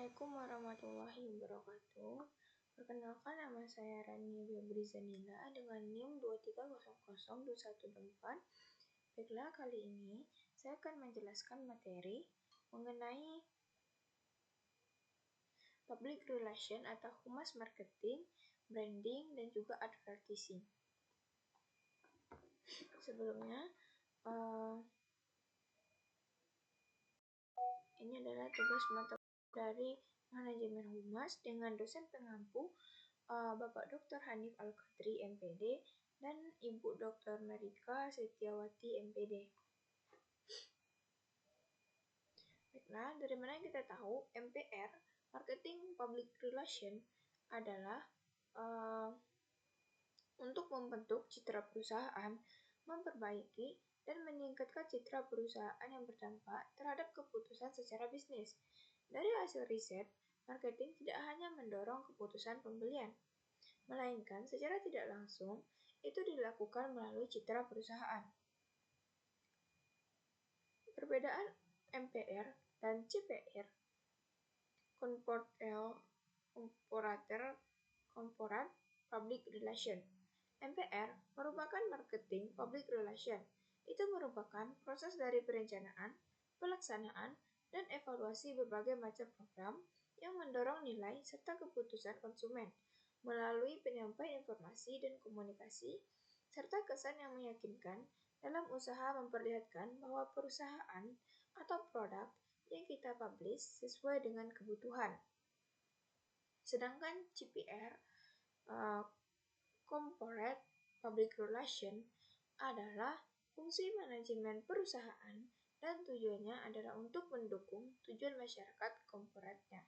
Assalamualaikum warahmatullahi wabarakatuh. Perkenalkan, nama saya Rani Brizanila dengan NIM 2300214. Baiklah, kali ini saya akan menjelaskan materi mengenai public relation atau humas marketing, branding, dan juga advertising. Sebelumnya, ini adalah tugas mata dari manajemen humas dengan dosen pengampu Bapak Dr. Hanif Al-Qadri, MPD, dan Ibu Dr. Marika Setiawati, MPD. Baiklah, dari mana kita tahu MPR, Marketing Public Relation, adalah untuk membentuk citra perusahaan, memperbaiki, dan meningkatkan citra perusahaan yang berdampak terhadap keputusan secara bisnis. Dari hasil riset, marketing tidak hanya mendorong keputusan pembelian, melainkan secara tidak langsung itu dilakukan melalui citra perusahaan. Perbedaan MPR dan CPR, Corporate Public Relation. MPR merupakan marketing public relation. Itu merupakan proses dari perencanaan, pelaksanaan, dan evaluasi berbagai macam program yang mendorong nilai serta keputusan konsumen melalui penyampaian informasi dan komunikasi, serta kesan yang meyakinkan dalam usaha memperlihatkan bahwa perusahaan atau produk yang kita publish sesuai dengan kebutuhan. Sedangkan CPR, Corporate Public Relation, adalah fungsi manajemen perusahaan dan tujuannya adalah untuk mendukung tujuan masyarakat korporatnya.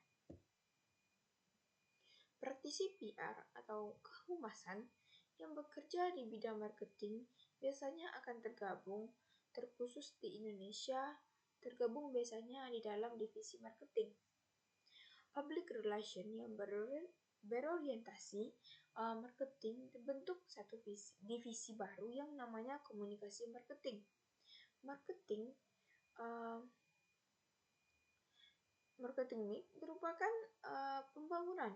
Praktisi PR atau kehumasan yang bekerja di bidang marketing biasanya akan terkhusus di Indonesia, tergabung biasanya di dalam divisi marketing. Public relation yang berorientasi marketing terbentuk satu divisi baru yang namanya komunikasi marketing. Marketing ini merupakan pembangunan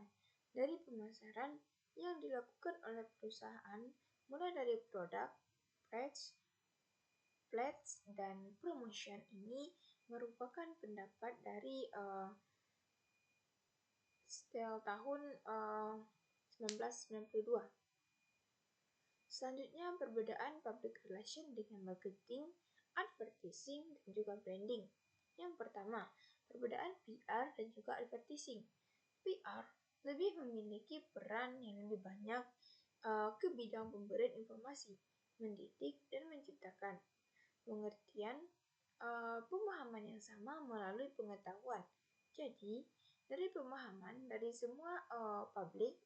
dari pemasaran yang dilakukan oleh perusahaan mulai dari produk, pledge, dan promotion. Ini merupakan pendapat dari setelah tahun 1992. Selanjutnya, perbedaan public relation dengan marketing, advertising, dan juga branding. Yang pertama, perbedaan PR dan juga advertising. PR lebih memiliki peran yang lebih banyak ke bidang pemberian informasi, mendidik, dan menciptakan pengertian pemahaman yang sama melalui pengetahuan. Jadi, dari pemahaman dari semua publik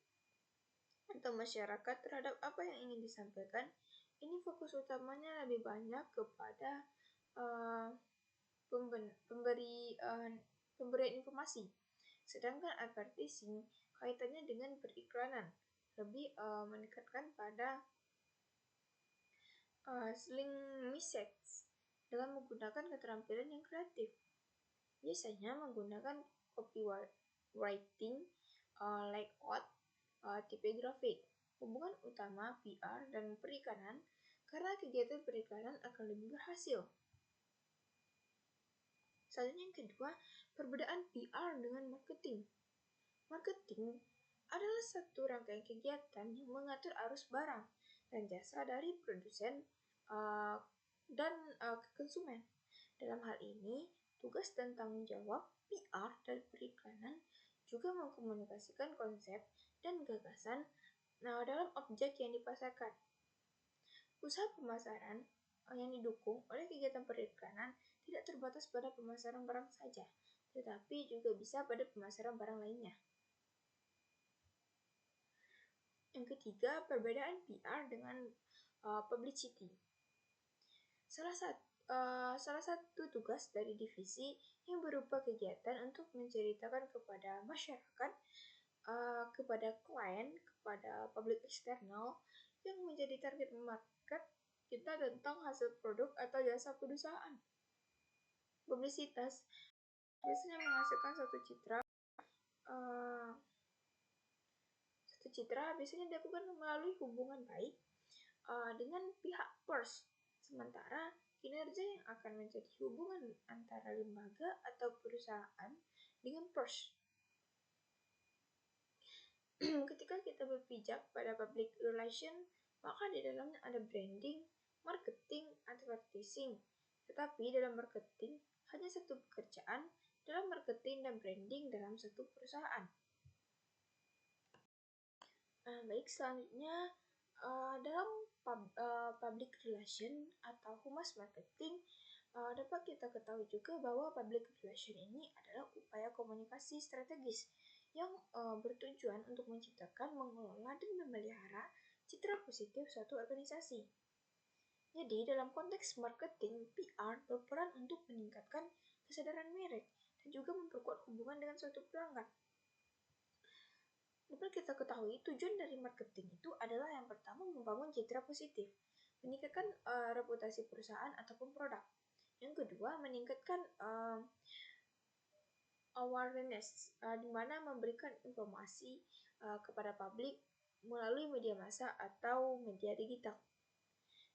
atau masyarakat terhadap apa yang ingin disampaikan, ini fokus utamanya lebih banyak kepada pemberian informasi. Sedangkan advertising kaitannya dengan periklanan, lebih meningkatkan pada selling message dalam menggunakan keterampilan yang kreatif. Biasanya menggunakan copywriting, layout, tipografi. Hubungan utama PR dan periklanan karena kegiatan periklanan akan lebih berhasil. Selanjutnya yang kedua, perbedaan PR dengan marketing. Marketing adalah satu rangkaian kegiatan yang mengatur arus barang dan jasa dari produsen dan ke konsumen. Dalam hal ini, tugas dan tanggung jawab PR dan periklanan juga mengkomunikasikan konsep dan gagasan dalam objek yang dipasarkan. Usaha pemasaran yang didukung oleh kegiatan periklanan tidak terbatas pada pemasaran barang saja, tetapi juga bisa pada pemasaran barang lainnya. Yang ketiga, perbedaan PR dengan publicity. Salah satu tugas dari divisi yang berupa kegiatan untuk menceritakan kepada masyarakat, kepada klien, kepada publik eksternal yang menjadi target market kita tentang hasil produk atau jasa perusahaan. Publisitas biasanya menghasilkan suatu citra Satu citra biasanya dilakukan melalui hubungan baik dengan pihak pers, sementara kinerja yang akan menjadi hubungan antara lembaga atau perusahaan dengan pers. Ketika kita berpijak pada public relation, maka di dalamnya ada branding, marketing, advertising. Tetapi dalam marketing, hanya satu pekerjaan dalam marketing dan branding dalam satu perusahaan. Baik, selanjutnya dalam public relation atau humas marketing, dapat kita ketahui juga bahwa public relation ini adalah upaya komunikasi strategis yang bertujuan untuk menciptakan, mengelola, dan memelihara citra positif suatu organisasi. Jadi, dalam konteks marketing, PR berperan untuk meningkatkan kesadaran merek dan juga memperkuat hubungan dengan suatu pelanggan. Dapat kita ketahui, tujuan dari marketing itu adalah yang pertama membangun citra positif, meningkatkan reputasi perusahaan ataupun produk. Yang kedua, meningkatkan awareness, di mana memberikan informasi kepada publik melalui media massa atau media digital.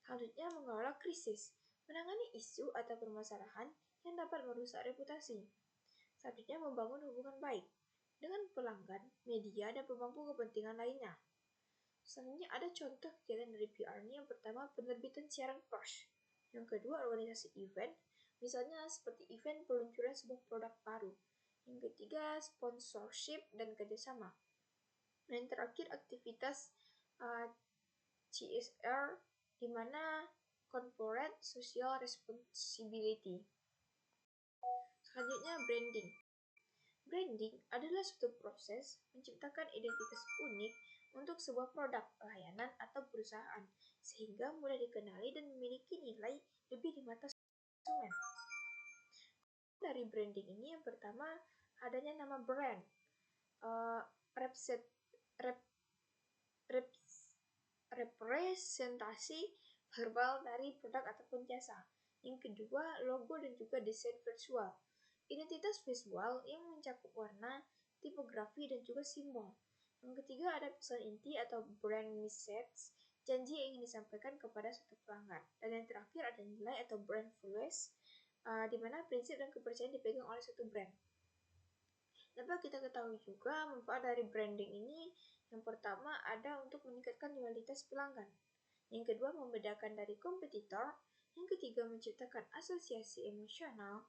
Selanjutnya, mengelola krisis, menangani isu atau permasalahan yang dapat merusak reputasi. Selanjutnya, membangun hubungan baik dengan pelanggan, media, dan pemangku kepentingan lainnya. Selanjutnya, ada contoh kegiatan dari PR ini. Yang pertama, penerbitan siaran pers. Yang kedua, organisasi event, misalnya seperti event peluncuran sebuah produk baru. Yang ketiga, sponsorship dan kerjasama. Dan yang terakhir, aktivitas CSR, di mana corporate social responsibility. Selanjutnya, branding. Branding adalah suatu proses menciptakan identitas unik untuk sebuah produk, layanan, atau perusahaan, sehingga mudah dikenali dan memiliki nilai lebih di mata konsumen. Dari branding ini, yang pertama adanya nama brand, representasi verbal dari produk ataupun jasa. Yang kedua, logo dan juga desain visual. Identitas visual yang mencakup warna, tipografi, dan juga simbol. Yang ketiga, ada pesan inti atau brand message, janji yang ingin disampaikan kepada suatu pelanggan. Dan yang terakhir, ada nilai atau brand values, di mana prinsip dan kepercayaan dipegang oleh suatu brand. Dapat kita ketahui juga manfaat dari branding ini. Yang pertama ada untuk meningkatkan loyalitas pelanggan. Yang kedua, membedakan dari kompetitor. Yang ketiga, menciptakan asosiasi emosional.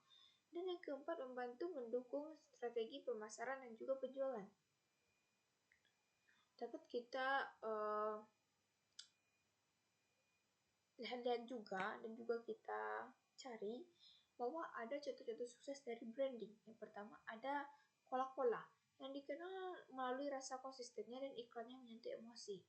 Dan yang keempat, membantu mendukung strategi pemasaran dan juga penjualan. Dapat kita lihat juga dan juga kita cari bahwa ada contoh-contoh sukses dari branding. Yang pertama ada Coca-Cola yang dikenal melalui rasa konsistennya dan iklannya menyentuh emosi.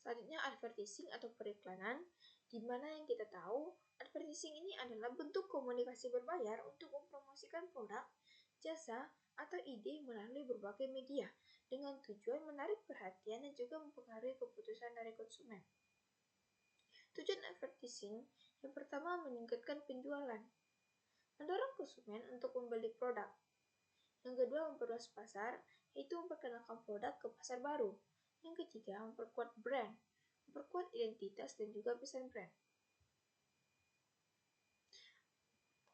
Selanjutnya advertising atau periklanan, di mana yang kita tahu advertising ini adalah bentuk komunikasi berbayar untuk mempromosikan produk, jasa, atau ide melalui berbagai media dengan tujuan menarik perhatian dan juga mempengaruhi keputusan dari konsumen. Tujuan advertising yang pertama meningkatkan penjualan, mendorong konsumen untuk membeli produk. Yang kedua, memperluas pasar, yaitu memperkenalkan produk ke pasar baru. Yang ketiga, memperkuat brand, memperkuat identitas dan juga pesan brand.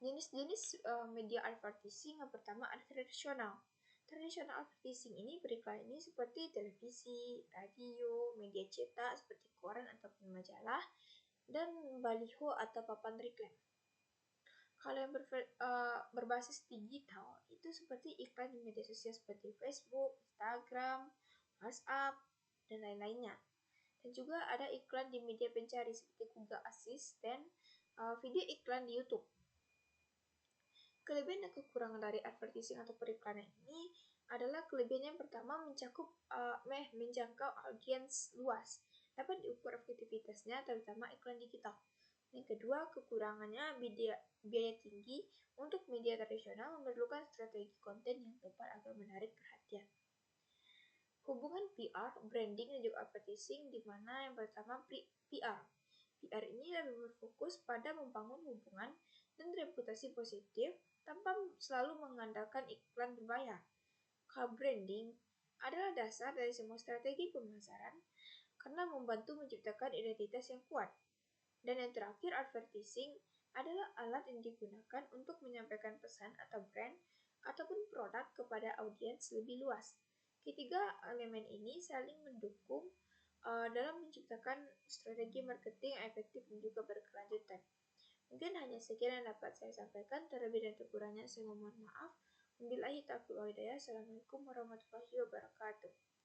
Jenis-jenis media advertising yang pertama ada tradisional. Tradisional advertising ini beriklan ini seperti televisi, radio, media cetak seperti koran ataupun majalah, dan baliho atau papan reklam. Kalau yang berbasis digital itu seperti iklan di media sosial seperti Facebook, Instagram, WhatsApp, dan lain-lainnya. Dan juga ada iklan di media pencari seperti Google Assistant, video iklan di YouTube. Kelebihan dan kekurangan dari advertising atau periklanan ini adalah kelebihan yang pertama menjangkau audiens luas, dapat diukur efektivitasnya terutama iklan digital. Yang kedua, kekurangannya biaya tinggi untuk media tradisional memerlukan strategi konten yang tepat agar menarik perhatian. Hubungan PR, branding, dan juga advertising, di mana yang pertama PR. PR ini lebih berfokus pada membangun hubungan dan reputasi positif tanpa selalu mengandalkan iklan berbayar. Co-branding adalah dasar dari semua strategi pemasaran karena membantu menciptakan identitas yang kuat. Dan yang terakhir, advertising adalah alat yang digunakan untuk menyampaikan pesan atau brand ataupun produk kepada audiens lebih luas. Ketiga elemen ini saling mendukung dalam menciptakan strategi marketing yang efektif dan juga berkelanjutan. Mungkin hanya sekian yang dapat saya sampaikan. Terlebih dan terkurangnya saya mohon maaf. Wabillahi taufiq wal hidayah. Assalamualaikum warahmatullahi wabarakatuh.